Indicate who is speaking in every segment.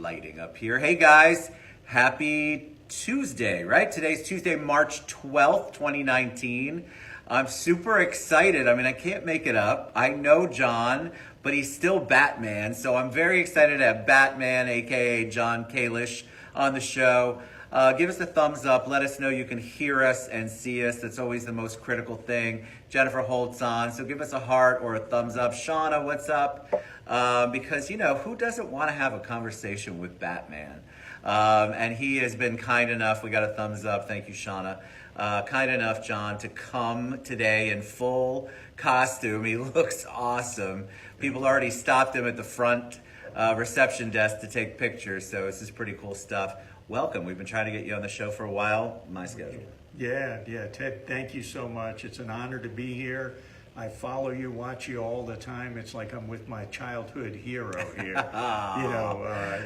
Speaker 1: lighting up here. Hey guys, happy Tuesday, right? Today's Tuesday, March 12th, 2019. I'm super excited. I mean, I can't make it up. I know John, but he's still Batman. So I'm very excited to have Batman, aka John Kalish, on the show. Give us a thumbs up. Let us know you can hear us and see us. That's always the most critical thing. Jennifer Holt's on, so give us a heart or a thumbs up. Shauna, what's up? Because, you know, who doesn't want to have a conversation with Batman? And he has been kind enough. We got a thumbs up. Thank you, Shauna. Kind enough, John, to come today in full costume. He looks awesome. People already stopped him at the front reception desk to take pictures, so this is pretty cool stuff. Welcome. We've been trying to get you on the show for a while. My schedule.
Speaker 2: Yeah, Ted, thank you so much. It's an honor to be here. I follow you, watch you all the time. It's like I'm with my childhood hero here.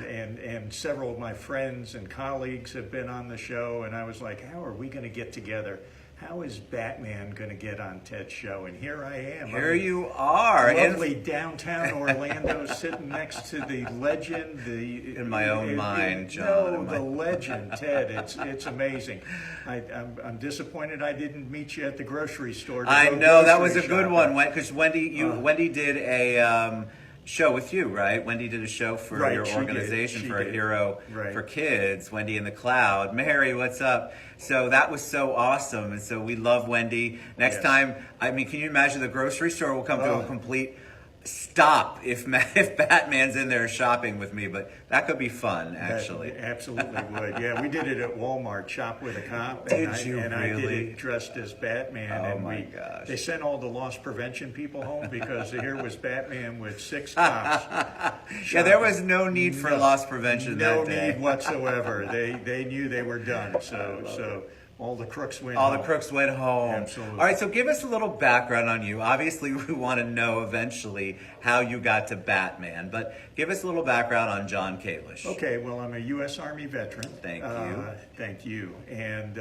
Speaker 2: And several of my friends and colleagues have been on the show, and I was like, how are we going to get together? How is Batman going to get on Ted's show? And here I am.
Speaker 1: Here you are.
Speaker 2: Lovely downtown Orlando, sitting next to the legend.
Speaker 1: In my own mind, John.
Speaker 2: No, the legend, Ted. It's amazing. I'm disappointed I didn't meet you at the grocery store.
Speaker 1: I know, that was a good one, because Wendy did a show with you, right? Wendy did a show for your organization for a hero for kids, Wendy in the Cloud. Mary, what's up? So that was so awesome, and so we love Wendy. Next time, I mean, can you imagine the grocery store will come to a complete stop if Batman's in there shopping with me, but that could be fun, actually.
Speaker 2: That absolutely would. Yeah, we did it at Walmart, Shop with a Cop.
Speaker 1: Did
Speaker 2: I did it dressed as Batman.
Speaker 1: Oh my gosh.
Speaker 2: They sent all the loss prevention people home because here was Batman with 6 cops.
Speaker 1: Yeah, there was no need for loss prevention that day.
Speaker 2: No need whatsoever. They knew they were done. So all the crooks went
Speaker 1: home.
Speaker 2: All
Speaker 1: the crooks went home.
Speaker 2: Absolutely.
Speaker 1: All right, so give us a little background on you. Obviously, we want to know eventually how you got to Batman, but give us a little background on John Kalish.
Speaker 2: Okay, well, I'm a U.S. Army veteran.
Speaker 1: Thank you.
Speaker 2: And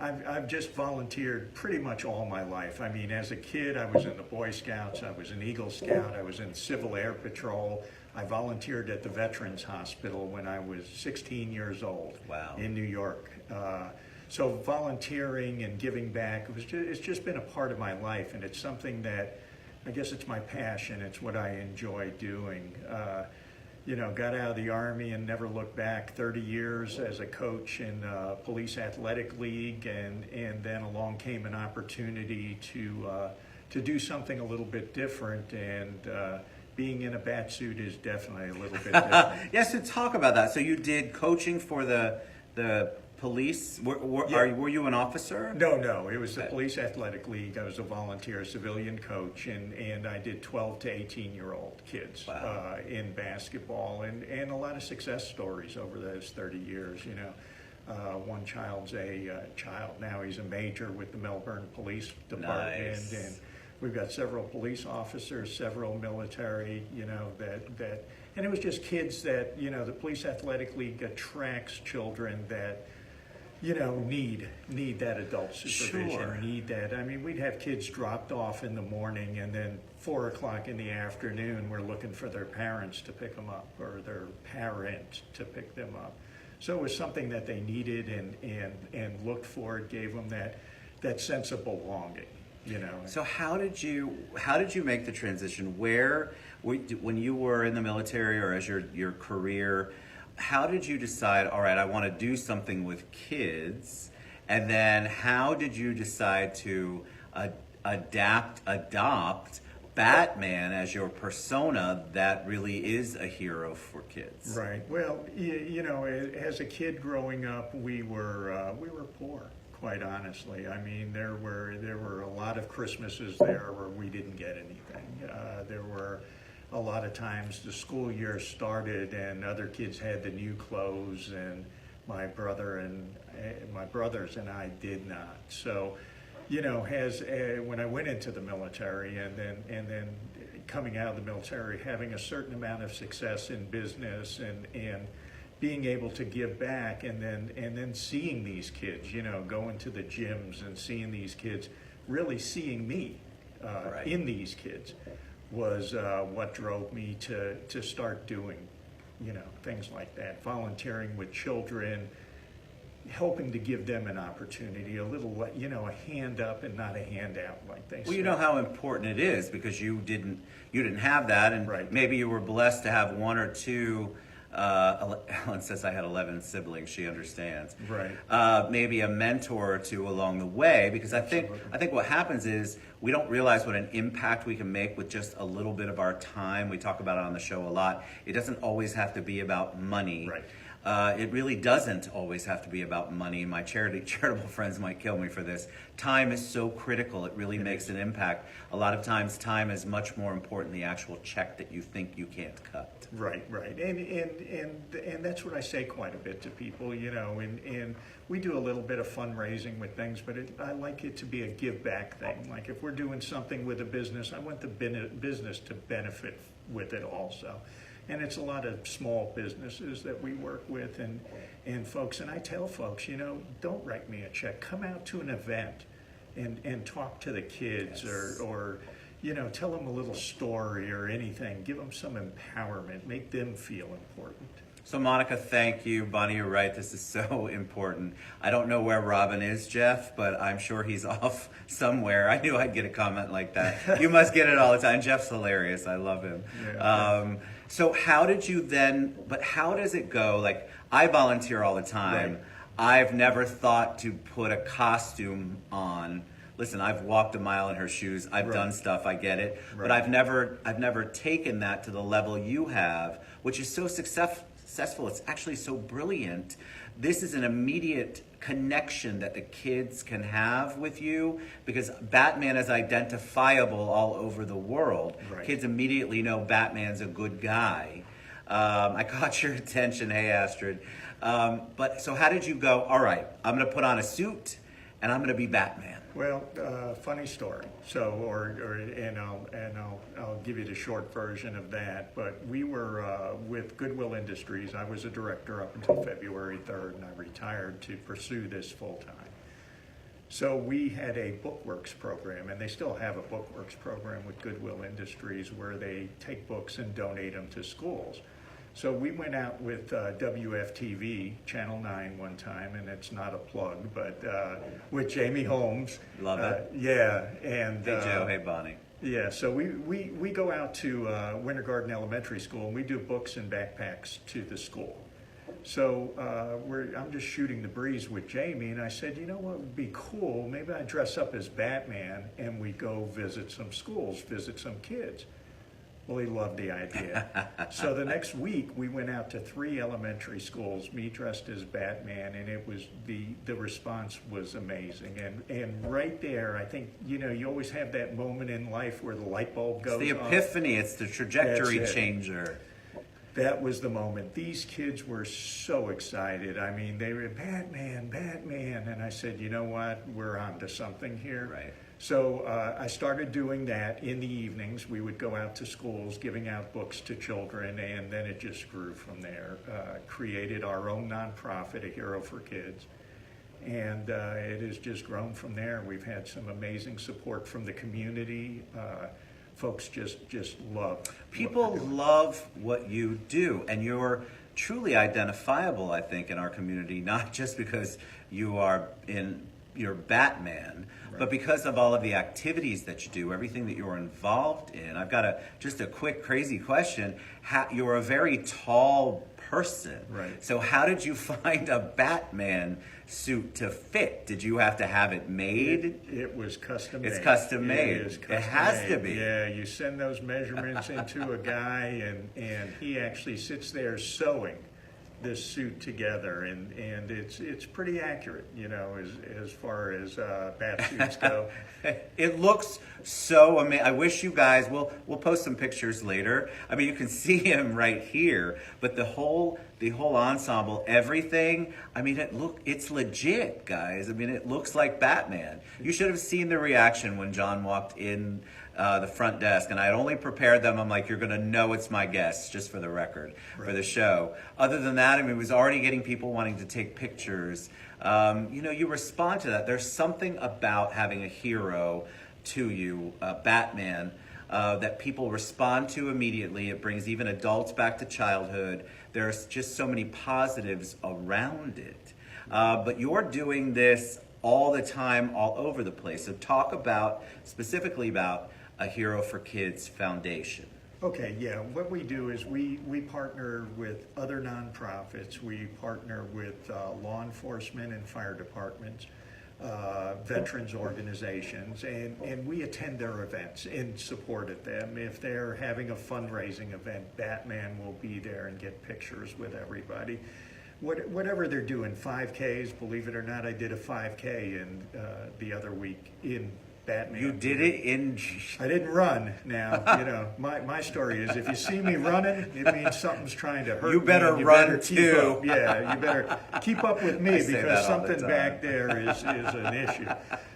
Speaker 2: I've just volunteered pretty much all my life. I mean, as a kid, I was in the Boy Scouts, I was an Eagle Scout, I was in Civil Air Patrol. I volunteered at the Veterans Hospital when I was 16 years old.
Speaker 1: Wow.
Speaker 2: In New York. So volunteering and giving back, it's just been a part of my life, and it's something that, I guess it's my passion, it's what I enjoy doing. Got out of the Army and never looked back, 30 years as a coach in Police Athletic League, and then along came an opportunity to do something a little bit different, and being in a bat suit is definitely a little bit different.
Speaker 1: Yes, so talk about that. So you did coaching for the police. Were you an officer?
Speaker 2: No. It was the Police Athletic League. I was a volunteer civilian coach, and I did 12 to 18-year-old kids in basketball, and a lot of success stories over those 30 years. One child's a child now. He's a major with the Melbourne Police Department.
Speaker 1: Nice.
Speaker 2: And we've got several police officers, several military, and it was just kids that, the Police Athletic League attracts children that, need that adult supervision,
Speaker 1: Sure.
Speaker 2: need that. I mean, we'd have kids dropped off in the morning, and then 4 o'clock in the afternoon, we're looking for their parents to pick them up, or their parent to pick them up. So it was something that they needed and looked for. It gave them that sense of belonging.
Speaker 1: So how did you make the transition? When you were in the military or as your career, how did you decide, all right, I want to do something with kids? And then how did you decide to adopt Batman as your persona that really is a hero for kids?
Speaker 2: Right. Well, as a kid growing up, we were poor. Quite honestly, I mean, there were a lot of Christmases there where we didn't get anything. There were a lot of times the school year started and other kids had the new clothes, and my brothers and I did not. So, when I went into the military and then coming out of the military, having a certain amount of success in business and being able to give back, and then seeing these kids, going to the gyms and seeing these kids, really seeing me in these kids was what drove me to start doing things like that. Volunteering with children, helping to give them an opportunity, a little, a hand up and not a handout, like they say.
Speaker 1: Well, you know how important it is because you didn't have that, and
Speaker 2: Right.
Speaker 1: maybe you were blessed to have one or two. Ellen says I had 11 siblings. She understands.
Speaker 2: Right.
Speaker 1: Maybe a mentor or two along the way, because I think what happens is we don't realize what an impact we can make with just a little bit of our time. We talk about it on the show a lot. It doesn't always have to be about money.
Speaker 2: Right.
Speaker 1: It really doesn't always have to be about money. My charitable friends might kill me for this. Time is so critical. It really makes an impact. A lot of times time is much more important than the actual check that you think you can't cut.
Speaker 2: Right, right. And that's what I say quite a bit to people, and we do a little bit of fundraising with things, but I like it to be a give back thing. Like if we're doing something with a business, I want the business to benefit with it also. And it's a lot of small businesses that we work with and folks, and I tell folks, don't write me a check. Come out to an event and talk to the kids. Yes. or tell them a little story or anything. Give them some empowerment. Make them feel important.
Speaker 1: So Monica, thank you. Bonnie, you're right. This is so important. I don't know where Robin is, Jeff, but I'm sure he's off somewhere. I knew I'd get a comment like that. You must get it all the time. Jeff's hilarious. I love him.
Speaker 2: Yeah.
Speaker 1: So how does it go? Like, I volunteer all the time.
Speaker 2: Right.
Speaker 1: I've never thought to put a costume on. Listen, I've walked a mile in her shoes. I've
Speaker 2: Right.
Speaker 1: done stuff. I get it.
Speaker 2: Right.
Speaker 1: But I've never taken that to the level you have, which is so successful. It's actually so brilliant. This is an immediate connection that the kids can have with you because Batman is identifiable all over the world.
Speaker 2: Right.
Speaker 1: Kids immediately know Batman's a good guy. I caught your attention. Hey, Astrid. But so how did you go, all right, I'm going to put on a suit and I'm going to be Batman?
Speaker 2: Well, funny story. So, I'll give you the short version of that. But we were with Goodwill Industries. I was a director up until February 3rd, and I retired to pursue this full time. So we had a Bookworks program, and they still have a Bookworks program with Goodwill Industries where they take books and donate them to schools. So we went out with WFTV, Channel 9 one time, and it's not a plug, but with Jamie Holmes.
Speaker 1: Love it.
Speaker 2: Yeah. And,
Speaker 1: Hey, Joe. Hey, Bonnie.
Speaker 2: Yeah, so we go out to Winter Garden Elementary School, and we do books and backpacks to the school. So I'm just shooting the breeze with Jamie, and I said, you know what would be cool? Maybe I dress up as Batman, and we go visit some schools, visit some kids. Well, he loved the idea. So the next week, we went out to 3 elementary schools, me dressed as Batman, and it was the response was amazing. And right there, I think, you always have that moment in life where the light bulb goes on.
Speaker 1: It's the epiphany. It's the trajectory
Speaker 2: That's it.
Speaker 1: changer.
Speaker 2: That was the moment. These kids were so excited. I mean, they were, Batman, Batman. And I said, you know what? We're on to something here.
Speaker 1: Right.
Speaker 2: So I started doing that in the evenings. We would go out to schools, giving out books to children, and then it just grew from there. Created our own nonprofit, A Hero for Kids. And it has just grown from there. We've had some amazing support from the community. Folks just love.
Speaker 1: People love what you do, and you're truly identifiable, I think, in our community, not just because you're Batman,
Speaker 2: Right.
Speaker 1: but because of all of the activities that you do, everything that you're involved in. I've got just a quick, crazy question. You're a very tall person.
Speaker 2: Right.
Speaker 1: So how did you find a Batman suit to fit? Did you have to have it made?
Speaker 2: It was custom made.
Speaker 1: It's custom made.
Speaker 2: It is custom
Speaker 1: It has to
Speaker 2: made.
Speaker 1: be.
Speaker 2: Yeah, you send those measurements into a guy, and he actually sits there sewing this suit together, and it's pretty accurate, as far as bat suits go.
Speaker 1: It looks so amazing. I wish you guys, we'll post some pictures later. I mean, you can see him right here, but the whole ensemble, everything, I mean, it's legit, guys. I mean, it looks like Batman. You should have seen the reaction when John walked in the front desk, and I had only prepared them. I'm like, you're going to know it's my guest, just for the record,
Speaker 2: Right.
Speaker 1: for the show. Other than that, I mean, it was already getting people wanting to take pictures. You respond to that. There's something about having a hero to you, Batman. that people respond to immediately. It brings even adults back to childhood. There's just so many positives around it. But you're doing this all the time, all over the place. So talk specifically about a Hero for Kids Foundation.
Speaker 2: Okay, yeah. What we do is we partner with other nonprofits. We partner with law enforcement and fire departments, veterans organizations, and we attend their events in support of them. If they're having a fundraising event, Batman will be there and get pictures with everybody. Whatever they're doing, 5Ks, believe it or not, I did a 5K the other week in Batman.
Speaker 1: You did it in...
Speaker 2: I didn't run. Now, my story is if you see me running, it means something's trying to hurt me.
Speaker 1: You better run too.
Speaker 2: Yeah, you better keep up with me because something back there is an issue.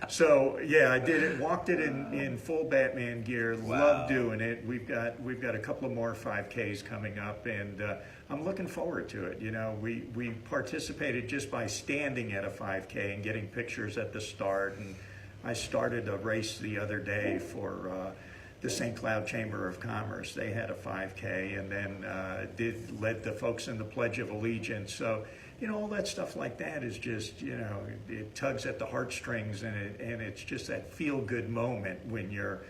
Speaker 2: So yeah, I did it. Walked it in full Batman gear.
Speaker 1: Wow.
Speaker 2: Loved doing it. We've got a couple of more 5Ks coming up, and I'm looking forward to it. We participated just by standing at a 5K and getting pictures at the start. And I started a race the other day for the St. Cloud Chamber of Commerce. They had a 5K, and then led the folks in the Pledge of Allegiance. So, all that stuff like that is just, it tugs at the heartstrings, and it's just that feel-good moment when you're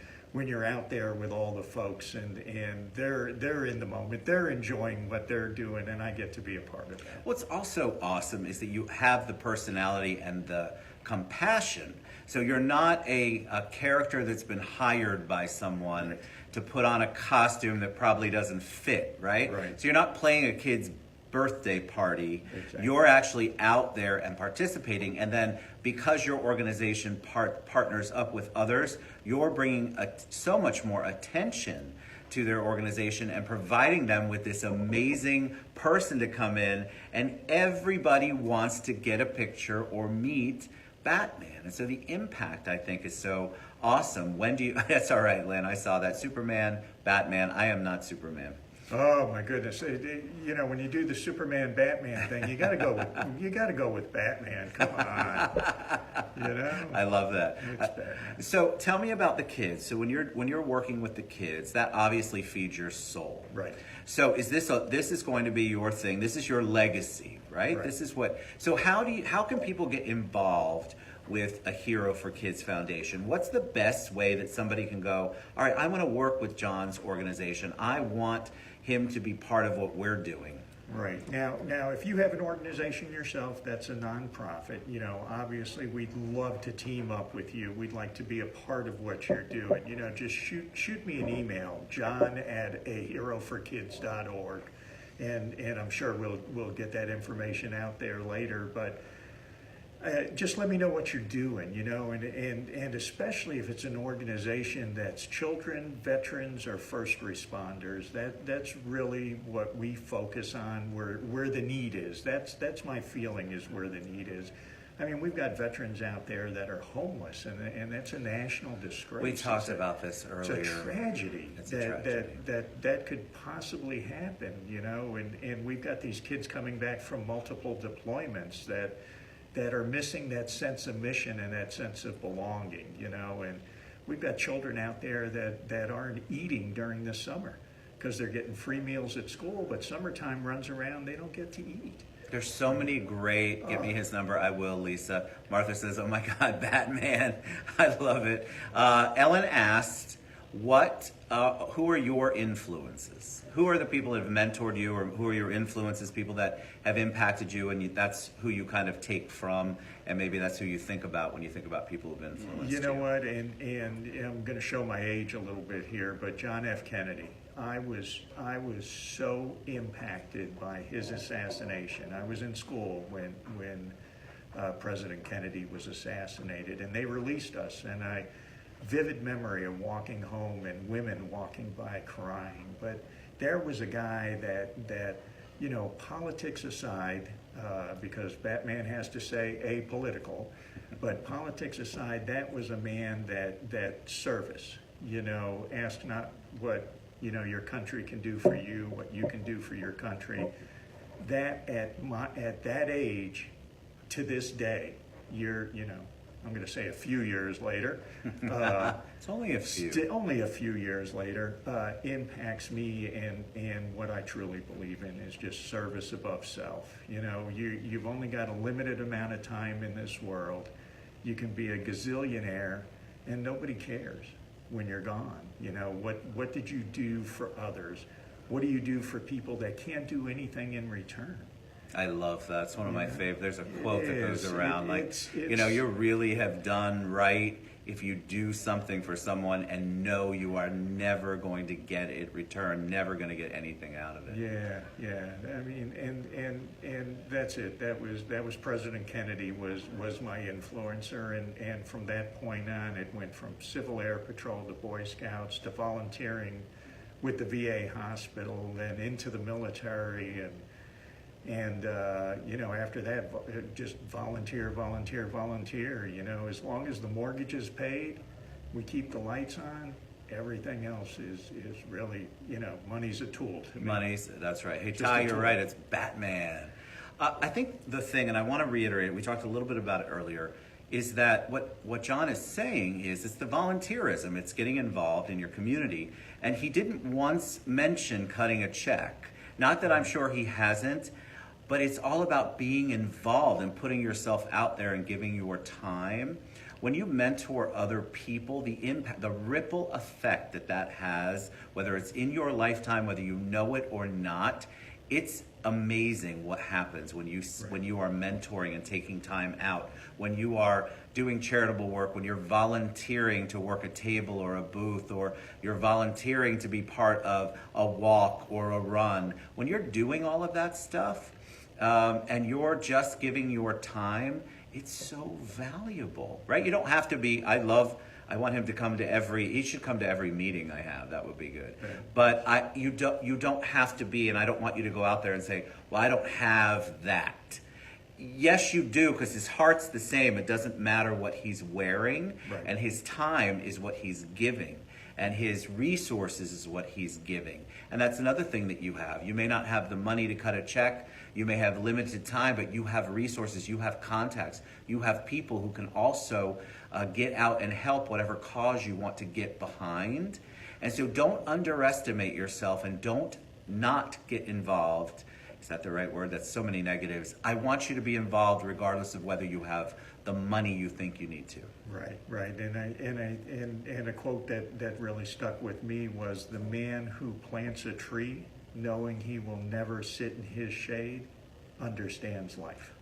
Speaker 2: out there with all the folks, and they're in the moment, they're enjoying what they're doing, and I get to be a part of that.
Speaker 1: What's also awesome is that you have the personality and the compassion. So you're not a character that's been hired by someone to put on a costume that probably doesn't fit, right?
Speaker 2: Right.
Speaker 1: So you're not playing a kid's birthday party.
Speaker 2: Exactly.
Speaker 1: You're actually out there and participating. And then because your organization partners up with others, you're bringing so much more attention to their organization and providing them with this amazing person to come in. And everybody wants to get a picture or meet Batman. And so the impact, I think, is so awesome. That's all right, Lynn, I saw that. Superman, Batman. I am not Superman.
Speaker 2: Oh my goodness! When you do the Superman Batman thing, you got to go with Batman. Come on,
Speaker 1: I love that.
Speaker 2: It's Batman.
Speaker 1: So tell me about the kids. So when you're working with the kids, that obviously feeds your soul,
Speaker 2: Right.
Speaker 1: So this is going to be your thing. This is your legacy, right?
Speaker 2: Right.
Speaker 1: This is what. So how can people get involved with a Hero for Kids Foundation? What's the best way that somebody can go, all right, I want to work with John's organization. I want him to be part of what we're doing.
Speaker 2: Right. Now, if you have an organization yourself that's a nonprofit, obviously we'd love to team up with you. We'd like to be a part of what you're doing. Just shoot me an email, john@aheroforkids.org, and I'm sure we'll get that information out there later. But just let me know what you're doing, and especially if it's an organization that's children, veterans, or first responders. That's really what we focus on, where the need is. That's my feeling, is where the need is. I mean, we've got veterans out there that are homeless, and that's a national disgrace.
Speaker 1: We talked about this earlier.
Speaker 2: It's a tragedy.
Speaker 1: It's a tragedy.
Speaker 2: That could possibly happen, and we've got these kids coming back from multiple deployments that are missing that sense of mission and that sense of belonging, and we've got children out there that aren't eating during the summer because they're getting free meals at school, but summertime runs around, they don't get to eat.
Speaker 1: There's so many great, give me his number, I will, Lisa. Martha says, oh my God, Batman, I love it. Ellen asked, who are your influences? Who are the people that have mentored you, or who are your influences, people that have impacted you, and that's who you kind of take from, and maybe that's who you think about when you think about people who've influenced you?
Speaker 2: You know what, and I'm going to show my age a little bit here, but John F. Kennedy. I was so impacted by his assassination. I was in school when President Kennedy was assassinated, and they released us, and vivid memory of walking home and women walking by crying. But there was a guy that politics aside, because Batman has to say apolitical, but politics aside, that was a man that service, ask not what your country can do for you, what you can do for your country. That at that age, to this day, I'm going to say a few years later,
Speaker 1: It's only a few.
Speaker 2: only a few years later, impacts me, and what I truly believe in is just service above self. You know, you've only got a limited amount of time in this world. You can be a gazillionaire, and nobody cares when you're gone. You know, what did you do for others? What do you do for people that can't do anything in return?
Speaker 1: I love that. It's one of my favorite. There's a quote that goes
Speaker 2: is.
Speaker 1: around you know, you really have done right if you do something for someone and know you are never going to get it returned, never going to get anything out of it.
Speaker 2: Yeah. I mean, and that's it. That was President Kennedy was my influencer, and from that point on, it went from Civil Air Patrol to Boy Scouts to volunteering with the VA hospital, then into the military, and you know, after that, just volunteer. You know, as long as the mortgage is paid, we keep the lights on. Everything else is really, you know, money's a tool to me.
Speaker 1: That's right. Hey,
Speaker 2: Just
Speaker 1: Ty,
Speaker 2: a
Speaker 1: you're
Speaker 2: tool.
Speaker 1: right. It's Batman. I think the thing, and I want to reiterate, we talked a little bit about it earlier, is that what John is saying is it's the volunteerism. It's getting involved in your community. And he didn't once mention cutting a check. Not that I'm sure he hasn't, but it's all about being involved and putting yourself out there and giving your time. When you mentor other people, the impact, the ripple effect that has, whether it's in your lifetime, whether you know it or not, it's amazing what happens when you are mentoring and taking time out, when you are doing charitable work, when you're volunteering to work a table or a booth, or you're volunteering to be part of a walk or a run. When you're doing all of that stuff, and you're just giving your time, it's so valuable, right? You don't have to be, I want him to come to he should come to every meeting I have. That would be good.
Speaker 2: Right.
Speaker 1: But you don't have to be, and I don't want you to go out there and say, well, I don't have that. Yes, you do, because his heart's the same. It doesn't matter what he's wearing,
Speaker 2: Right.
Speaker 1: and his time is what he's giving, and his resources is what he's giving. And that's another thing that you have. You may not have the money to cut a check. You may have limited time, but you have resources, you have contacts, you have people who can also get out and help whatever cause you want to get behind. And so don't underestimate yourself, and don't not get involved. Is that the right word? That's so many negatives. I want you to be involved regardless of whether you have the money you think you need to.
Speaker 2: Right. And a quote that really stuck with me was, the man who plants a tree knowing he will never sit in his shade understands life.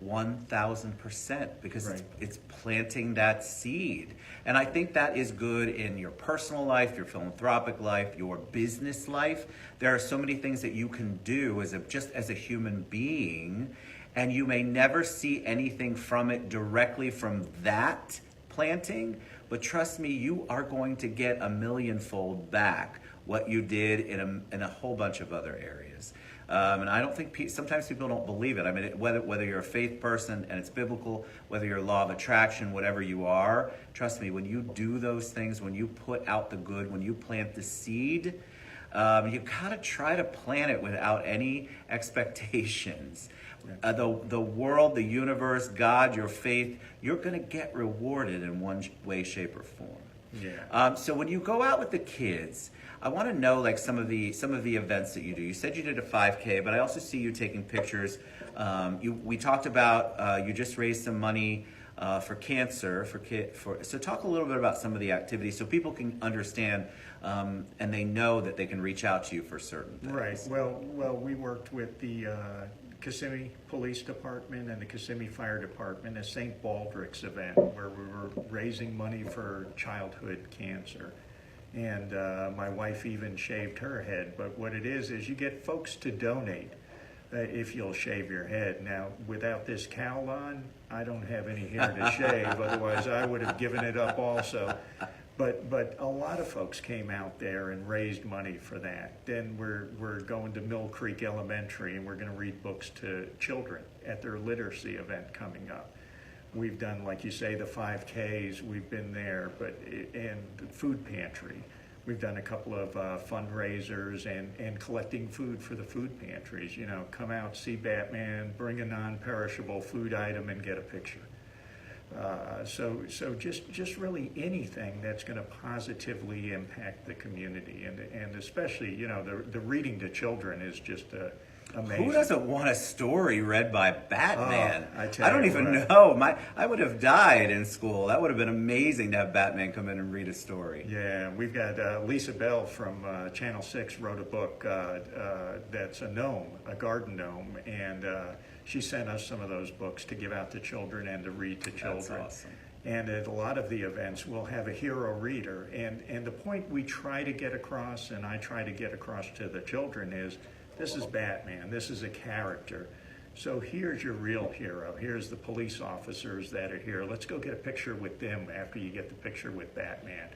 Speaker 1: 1,000%, because
Speaker 2: Right.
Speaker 1: it's planting that seed. And I think that is good in your personal life, your philanthropic life, your business life. There are so many things that you can do just as a human being, and you may never see anything from it directly from that planting, but trust me, you are going to get a millionfold back what you did in a whole bunch of other areas. And I don't think sometimes people don't believe it. I mean, whether you're a faith person and it's biblical, whether you're law of attraction, whatever you are, trust me, when you do those things, when you put out the good, when you plant the seed, you gotta try to plant it without any expectations. The world, the universe, God, your faith, you're gonna get rewarded in one way, shape, or form.
Speaker 2: Yeah.
Speaker 1: So when you go out with the kids, I want to know like some of the events that you do. You said you did a 5K, but I also see you taking pictures. We talked about you just raised some money for cancer so talk a little bit about some of the activities so people can understand and they know that they can reach out to you for certain things.
Speaker 2: Right. Well, we worked with the Kissimmee Police Department and the Kissimmee Fire Department, a St. Baldrick's event where we were raising money for childhood cancer. And my wife even shaved her head. But what it is you get folks to donate if you'll shave your head. Now, without this cowl on, I don't have any hair to shave. Otherwise, I would have given it up also. But a lot of folks came out there and raised money for that. Then we're going to Mill Creek Elementary, and we're going to read books to children at their literacy event coming up. We've done, like you say, the 5Ks. We've been there, and the food pantry. We've done a couple of fundraisers and collecting food for the food pantries. You know, come out, see Batman, bring a non-perishable food item, and get a picture. So just really anything that's going to positively impact the community, and especially, the reading to children is just amazing.
Speaker 1: Who doesn't want a story read by Batman?
Speaker 2: Oh, I tell
Speaker 1: I don't
Speaker 2: you
Speaker 1: even
Speaker 2: what.
Speaker 1: know. I would have died in school. That would have been amazing to have Batman come in and read a story.
Speaker 2: Yeah, we've got Lisa Bell from Channel 6 wrote a book that's a gnome, a garden gnome, and she sent us some of those books to give out to children and to read to children.
Speaker 1: That's awesome.
Speaker 2: And at a lot of the events, we'll have a hero reader. And the point we try to get across, and I try to get across to the children, is this is Batman. This is a character. So here's your real hero. Here's the police officers that are here. Let's go get a picture with them after you get the picture with Batman,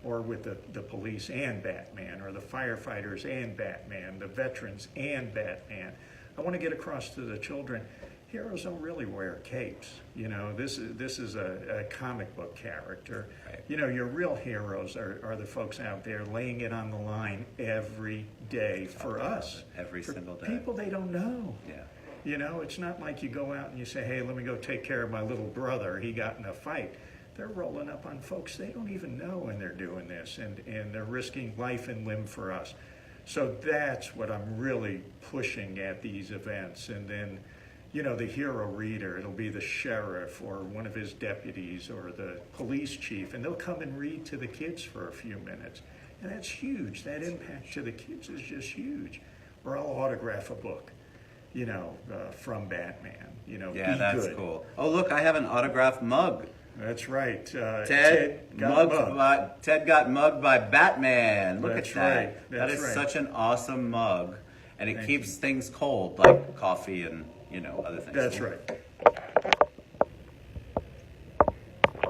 Speaker 2: or with the police and Batman, or the firefighters and Batman, the veterans and Batman. I want to get across to the children, heroes don't really wear capes. This is a comic book character.
Speaker 1: Right.
Speaker 2: Your real heroes are the folks out there laying it on the line every day for us.
Speaker 1: Every
Speaker 2: for
Speaker 1: single day.
Speaker 2: People they don't know.
Speaker 1: Yeah.
Speaker 2: It's not like you go out and you say, hey, let me go take care of my little brother. He got in a fight. They're rolling up on folks they don't even know when they're doing this, and they're risking life and limb for us. So that's what I'm really pushing at these events. And then, the hero reader, it'll be the sheriff or one of his deputies or the police chief, and they'll come and read to the kids for a few minutes. And that's huge. That impact to the kids is just huge. Or I'll autograph a book, from Batman.
Speaker 1: Yeah,
Speaker 2: be
Speaker 1: that's
Speaker 2: good.
Speaker 1: cool. Oh, look, I have an autographed mug.
Speaker 2: That's right.
Speaker 1: Ted got mugged by Batman. Look
Speaker 2: That's
Speaker 1: at that.
Speaker 2: right.
Speaker 1: That
Speaker 2: That's
Speaker 1: is
Speaker 2: right.
Speaker 1: such an awesome mug, and it
Speaker 2: Thank
Speaker 1: keeps
Speaker 2: you.
Speaker 1: things cold like coffee and other things.
Speaker 2: That's right.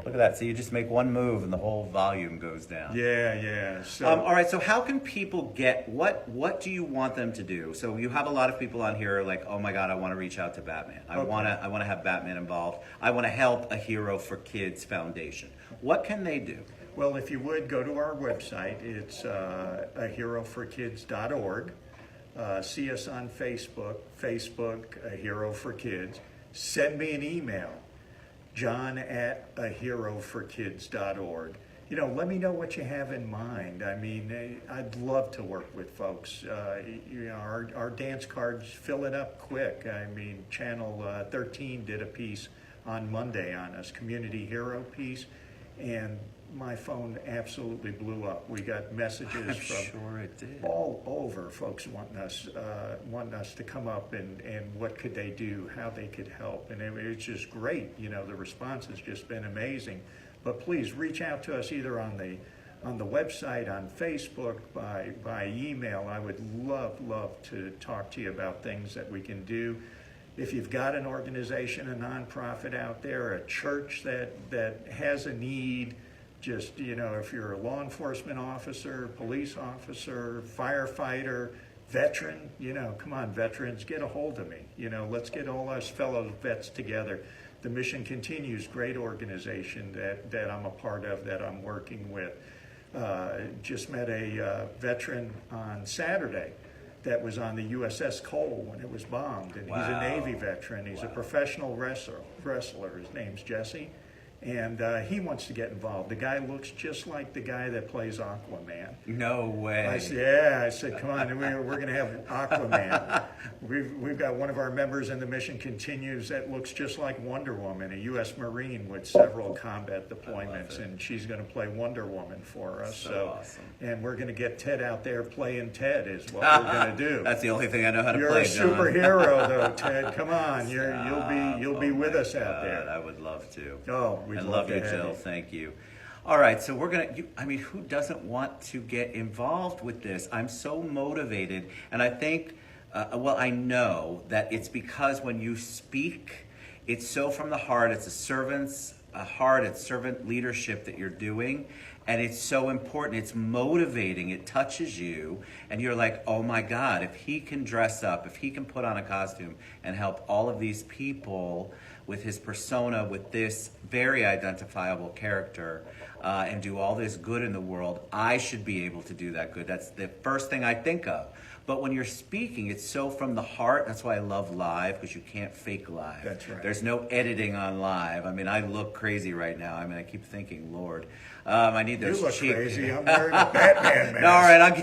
Speaker 1: Look at that. So you just make one move and the whole volume goes down.
Speaker 2: Yeah. So
Speaker 1: All right. So how can people get what do you want them to do? So you have a lot of people on here like, oh my God, I want to reach out to Batman. I want to have Batman involved. I want to help a Hero for Kids Foundation. What can they do?
Speaker 2: Well, if you would go to our website, it's aheroforkids.org. See us on Facebook, A Hero for Kids. Send me an email, john@aheroforkids.org. Let me know what you have in mind. I mean, I'd love to work with folks. Our dance cards fill it up quick. I mean, Channel 13 did a piece on Monday on us, community hero piece, and my phone absolutely blew up. We got messages
Speaker 1: I'm
Speaker 2: from
Speaker 1: sure it did.
Speaker 2: all over, folks wanting us to come up and what could they do, how they could help, and it's just great. The response has just been amazing. But please reach out to us either on the website, on Facebook, by email. I would love to talk to you about things that we can do. If you've got an organization, a nonprofit out there, a church that has a need, just, if you're a law enforcement officer, police officer, firefighter, veteran, come on, veterans, get a hold of me. Let's get all us fellow vets together. The Mission Continues, great organization that I'm a part of, that I'm working with. Just met a veteran on Saturday that was on the USS Cole when it was bombed. And he's a Navy veteran. He's a professional wrestler. His name's Jesse. And he wants to get involved. The guy looks just like the guy that plays Aquaman.
Speaker 1: No way.
Speaker 2: I said, come on, we're going to have Aquaman. We've got one of our members in the Mission Continues that looks just like Wonder Woman, a U.S. Marine with several combat deployments, and she's going to play Wonder Woman for us.
Speaker 1: So awesome.
Speaker 2: And we're going to get Ted out there playing Ted is what we're going to do.
Speaker 1: That's the only thing I know how to
Speaker 2: You're
Speaker 1: play,
Speaker 2: a
Speaker 1: John.
Speaker 2: superhero, though, Ted. Come on, you'll be with us out there.
Speaker 1: I would love to.
Speaker 2: Oh, we'd
Speaker 1: I
Speaker 2: love
Speaker 1: love
Speaker 2: to
Speaker 1: you,
Speaker 2: have
Speaker 1: Jill.
Speaker 2: you.
Speaker 1: Thank you. All right, so we're gonna. Who doesn't want to get involved with this? I'm so motivated, and I think, I know that it's because when you speak, it's so from the heart. It's a servant's heart. It's servant leadership that you're doing, and it's so important. It's motivating. It touches you, and you're like, oh my God! If he can dress up, if he can put on a costume and help all of these people with his persona, with this very identifiable character, and do all this good in the world, I should be able to do that good. That's the first thing I think of. But when you're speaking, it's so from the heart. That's why I love live, because you can't fake live.
Speaker 2: That's right.
Speaker 1: There's no editing on live. I mean, I look crazy right now. I mean, I keep thinking, Lord, I need those
Speaker 2: You look
Speaker 1: cheeks.
Speaker 2: crazy. I'm wearing a Batman mask.
Speaker 1: All right,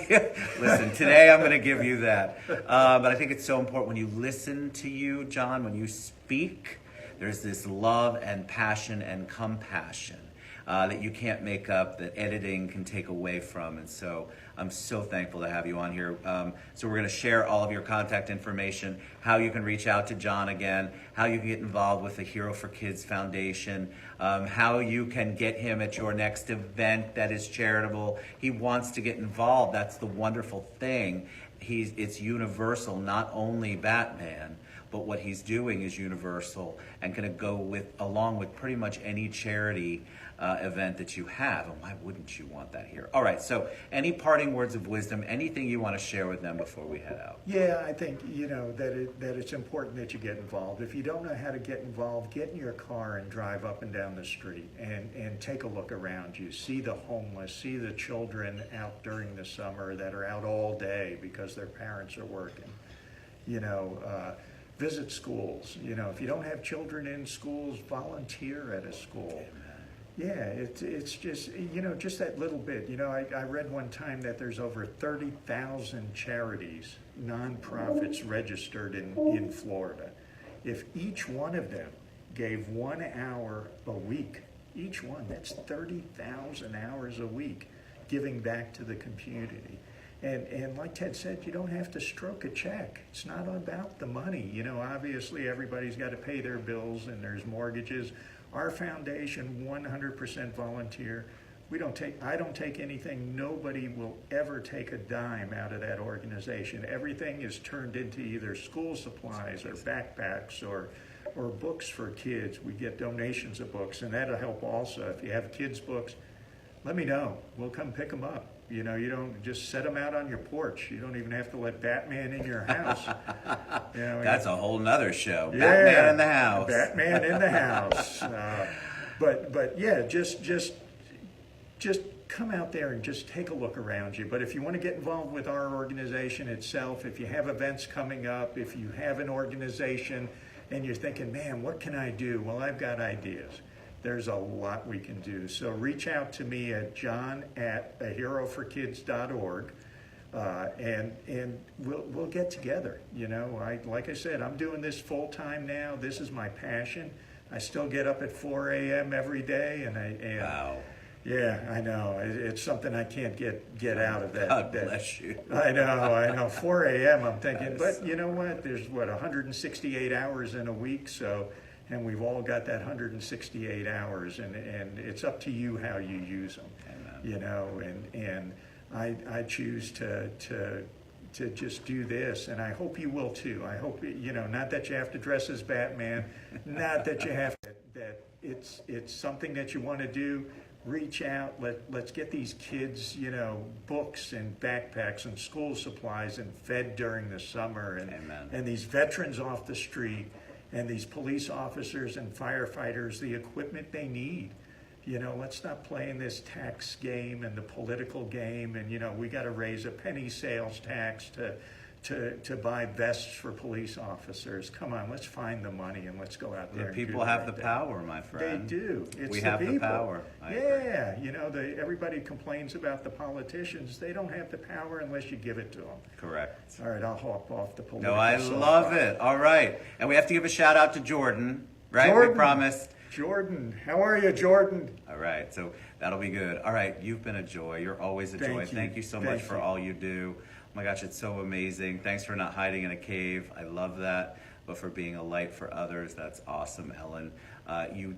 Speaker 1: listen, today I'm going to give you that. But I think it's so important when you listen to you, John, when you speak, there's this love and passion and compassion that you can't make up, that editing can take away from. And so I'm so thankful to have you on here. So we're going to share all of your contact information, how you can reach out to John again, how you can get involved with the Hero for Kids Foundation, how you can get him at your next event that is charitable. He wants to get involved. That's the wonderful thing. It's universal, not only Batman, but what he's doing is universal and going to go along with pretty much any charity event that you have. And why wouldn't you want that here? All right, so any parting words of wisdom, anything you want to share with them before we head out?
Speaker 2: Yeah, I think, that it's important that you get involved. If you don't know how to get involved, get in your car and drive up and down the street and take a look around you. See the homeless, see the children out during the summer that are out all day because their parents are working. Visit schools. If you don't have children in schools, volunteer at a school. Yeah, it's just, just that little bit. I read one time that there's over 30,000 charities, nonprofits registered in Florida. If each one of them gave 1 hour a week, each one, that's 30,000 hours a week giving back to the community. And like Ted said, you don't have to stroke a check. It's not about the money. Obviously everybody's got to pay their bills and there's mortgages. Our foundation, 100% volunteer. I don't take anything. Nobody will ever take a dime out of that organization. Everything is turned into either school supplies or backpacks or books for kids. We get donations of books, and that'll help also. If you have kids' books, let me know. We'll come pick them up. You don't just set them out on your porch. You don't even have to let Batman in your house.
Speaker 1: That's a whole nother show.
Speaker 2: Yeah,
Speaker 1: Batman in the house.
Speaker 2: Batman in the house. But yeah, just come out there and just take a look around you. But if you want to get involved with our organization itself, if you have events coming up, if you have an organization and you're thinking, man, what can I do? Well, I've got ideas. There's a lot we can do. So reach out to me at john@aheroforkids.org, and we'll get together. Like I said, I'm doing this full time now. This is my passion. I still get up at 4 a.m. every day, and
Speaker 1: wow.
Speaker 2: Yeah, I know. It's something I can't get out of that.
Speaker 1: God bless you.
Speaker 2: I know. 4 a.m. I'm thinking, but you know what? There's 168 hours in a week, and we've all got that 168 hours, and it's up to you how you use them.
Speaker 1: Amen.
Speaker 2: And I choose to just do this, and I hope you will too. I hope not that you have to dress as Batman, not that you have to, that it's something that you want to do. Reach out. Let's get these kids, books and backpacks and school supplies and fed during the summer, and these veterans off the street. And these police officers and firefighters, the equipment they need. Let's stop playing this tax game and the political game. And, we got to raise a penny sales tax to buy vests for police officers. Come on, let's find the money and let's go out there.
Speaker 1: The people have the power, my friend.
Speaker 2: They do.
Speaker 1: We have the power.
Speaker 2: Yeah, everybody complains about the politicians. They don't have the power unless you give it to them.
Speaker 1: Correct.
Speaker 2: All right, I'll hop off the political.
Speaker 1: No, I love it. All right, and we have to give a shout out to Jordan, right?
Speaker 2: Jordan.
Speaker 1: We promised.
Speaker 2: Jordan, how are you, Jordan?
Speaker 1: All right, so that'll be good. All right, you've been a joy. You're always a joy. Thank you so much for all you do. Oh my gosh, it's so amazing. Thanks for not hiding in a cave. I love that. But for being a light for others, that's awesome, Ellen.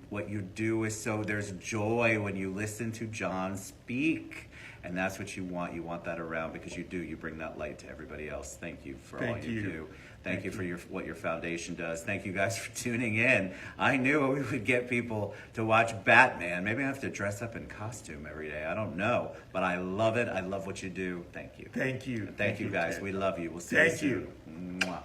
Speaker 1: What you do is there's joy when you listen to John speak. And that's what you want. You want that around because you do. You bring that light to everybody else. Thank you for all you do. Thank you for what your foundation does. Thank you guys for tuning in. I knew we would get people to watch Batman. Maybe I have to dress up in costume every day. I don't know. But I love it. I love what you do. Thank you.
Speaker 2: Thank you.
Speaker 1: Thank you guys. Ted. We love you. We'll see you soon.
Speaker 2: Thank you.
Speaker 1: Mwah.